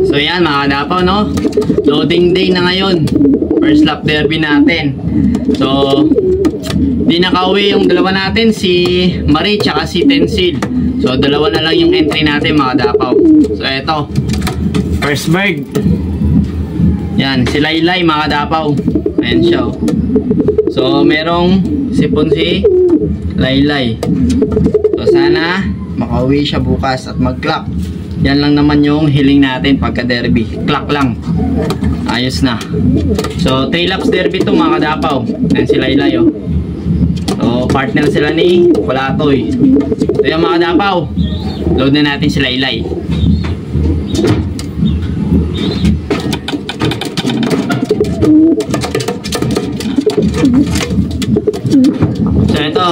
So yan mga kadapaw, no? Loading day na ngayon. First lap derby natin. So, di nakauwi yung dalawa natin, si Marie tsaka si Tensil. So, dalawa na lang yung entry natin mga kadapaw. So, eto. First bird. Yan, si Laylay mga kadapaw. Ayan siya. So, merong sipon si Laylay. So, sana makauwi siya bukas at mag-clock. Yan lang naman yung hiling natin pagka derby. Clock lang. Ayos na. So, 3 laps derby to mga kadapaw. Ayan si Laylay, oh. So, partner sila ni Kulatoy. So, yan mga kadapaw. Load na natin si Laylay. So, ito.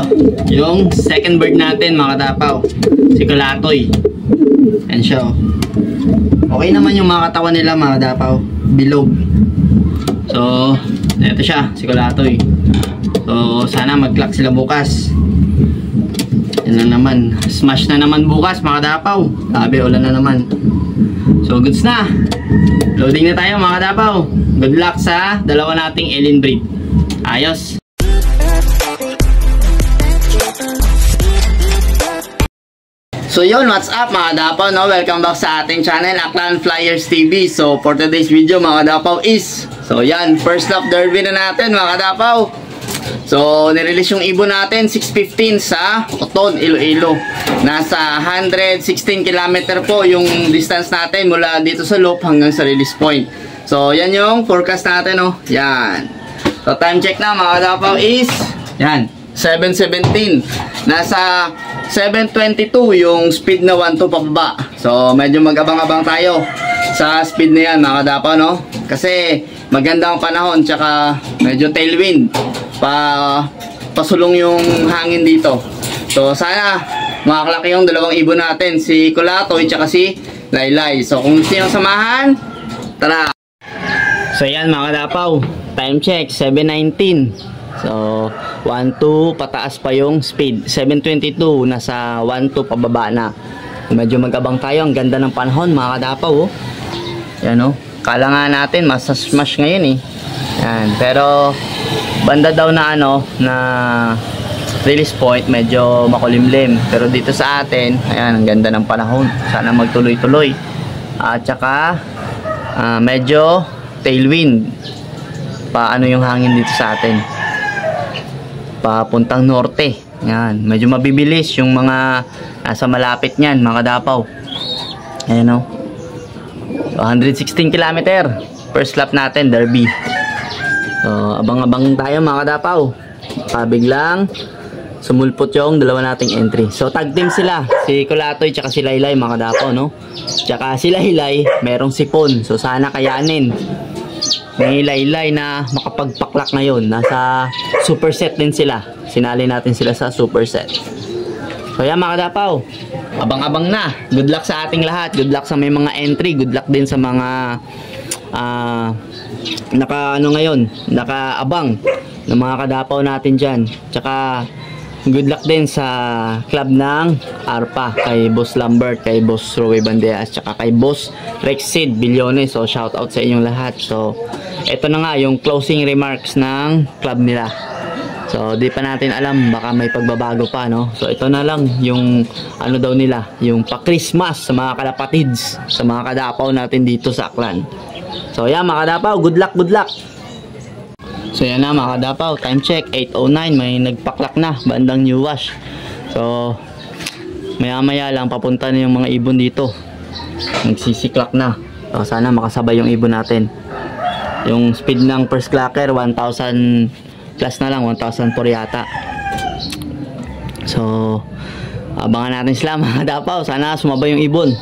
Yung second bird natin mga kadapaw. Si Kulatoy. Ayan siya, oh. Okay naman yung mga katawan nila mga kadapaw. Bilog. So, ito siya, si Kulatoy. So, sana mag-clock sila bukas. Yan lang naman. Smash na naman bukas mga kadapaw. Sabi, ulan na naman. So, goods na. Loading na tayo mga kadapaw. Good luck sa dalawa nating alien breed. Ayos. So yun, what's up mga kadapaw, no? Welcome back sa ating channel, Aklan Flyers TV. So for today's video mga kadapaw is, so yan, first lap derby na natin mga kadapaw. So nirelease yung ibon natin 6:15 sa Coton, Iloilo. Nasa 116 km po yung distance natin mula dito sa loop hanggang sa release point. So yan yung forecast natin, no? Yan. So time check na mga kadapaw is, yan, 7:17. Nasa 7:22 yung speed na 1-2 pababa. So medyo mag-abang-abang tayo sa speed na yan mga kadapaw, no? Kasi maganda ang panahon, tsaka medyo tailwind. Pasulong yung hangin dito. So sana makaklaki yung dalawang ibon natin, si Kulatoy tsaka si Laylay. So kung gusto nyo samahan, tara! So yan mga kadapaw, time check 7:19. So 1-2 pataas pa yung speed. 7:22 nasa 1-2 pababa na. Medyo mag-abang tayo. Ang ganda ng panahon mga kadapaw, oh. Yan, oh. Kala nga natin masasmash ngayon, eh. Yan. Pero banda daw na ano na release point medyo makulimlim. Pero dito sa atin, ayan, ang ganda ng panahon. Sana magtuloy-tuloy. At saka medyo tailwind. Paano yung hangin dito sa atin? Papuntang norte. Yan, medyo mabibilis yung mga nasa malapit niyan mga kadapaw. Ayan, oh. So 116 km first lap natin derby. So abang-abang tayo mga kadapaw. Biglang sumulpot yung dalawa nating entry. So tag team sila, si Kulatoy tsaka si Laylay mga kadapaw, no? Tsaka si Laylay merong sipon. So sana kayanin may Laylay na makapagpaklak ngayon. Nasa superset din sila. Sinali natin sila sa superset. So yan mga kadapaw, abang-abang na. Good luck sa ating lahat. Good luck sa may mga entry. Good luck din sa mga nakaabang ng mga kadapaw natin dyan. Tsaka good luck din sa club ng ARPA, kay Boss Lambert, kay Boss Roy Banderas, tsaka kay Boss Rexid Billones. So shout out sa inyong lahat. So ito na nga yung closing remarks ng club nila. So di pa natin alam, baka may pagbabago pa, no? So ito na lang yung ano daw nila, yung pa-Christmas sa mga kalapatids, sa mga kadapaw natin dito sa Aklan. So yan mga kadapaw, good luck, good luck. So yan na mga kadapaw, time check 8:09, may nagpaklak na bandang New Wash. So maya maya lang papunta na yung mga ibon dito, nagsisiklak na. So sana makasabay yung ibon natin. Yung speed ng first clacker 1,000 plus na lang, 1,004 yata. So abangan natin sila mga kadapaw, sana sumabay yung ibon.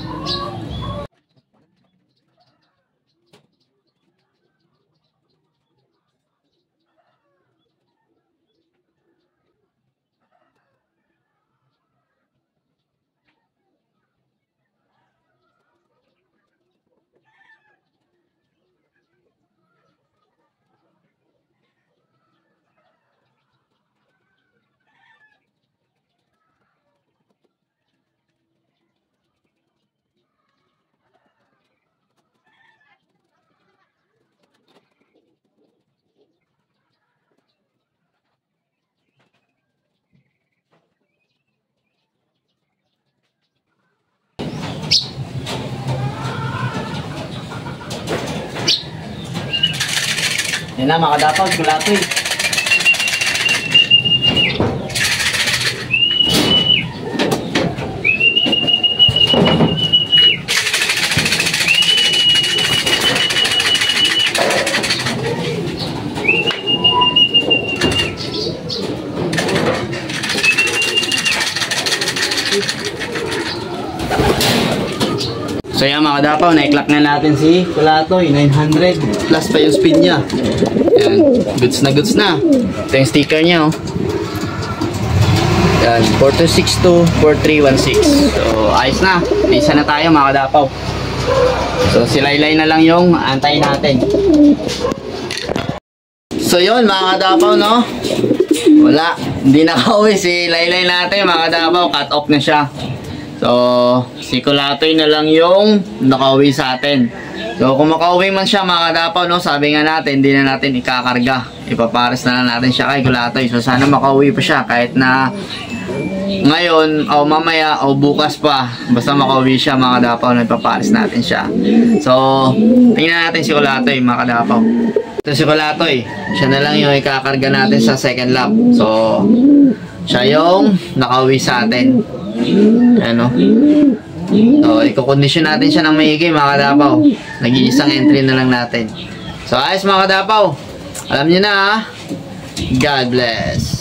Yan na mga kadapaw, kulatoy. So yan mga kadapaw, na-clock na natin si kulatoy, 900 plus pa yung speed niya. Yan, goods na. Ito yung sticker niya, oh. Yan, 4262-4316. So ayos na, isa na tayo mga kadapaw. So si Laylay na lang yung antayin natin. So yun mga kadapaw, no? Wala, hindi nakauwi si Laylay natin mga kadapaw, cut off na siya. So, si kulatoy na lang yung nakauwi sa atin. So, kung makauwi man siya mga kadapaw, no, sabi nga natin, hindi na natin ikakarga. Ipapares na lang natin siya kay kulatoy. So, sana makauwi pa siya kahit na ngayon, o mamaya, o bukas pa. Basta makauwi siya mga kadapaw, no, ipapares natin siya. So, tingnan natin si kulatoy mga kadapaw. Ito si kulatoy. Siya na lang yung ikakarga natin sa second lap. So, siya yung nakauwi sa atin. Ano? So, i-condition natin siya ng maigi mga kadapaw. Nag-iisang entry na lang natin. So, ayos mga kadapaw. Alam nyo na ha. God bless.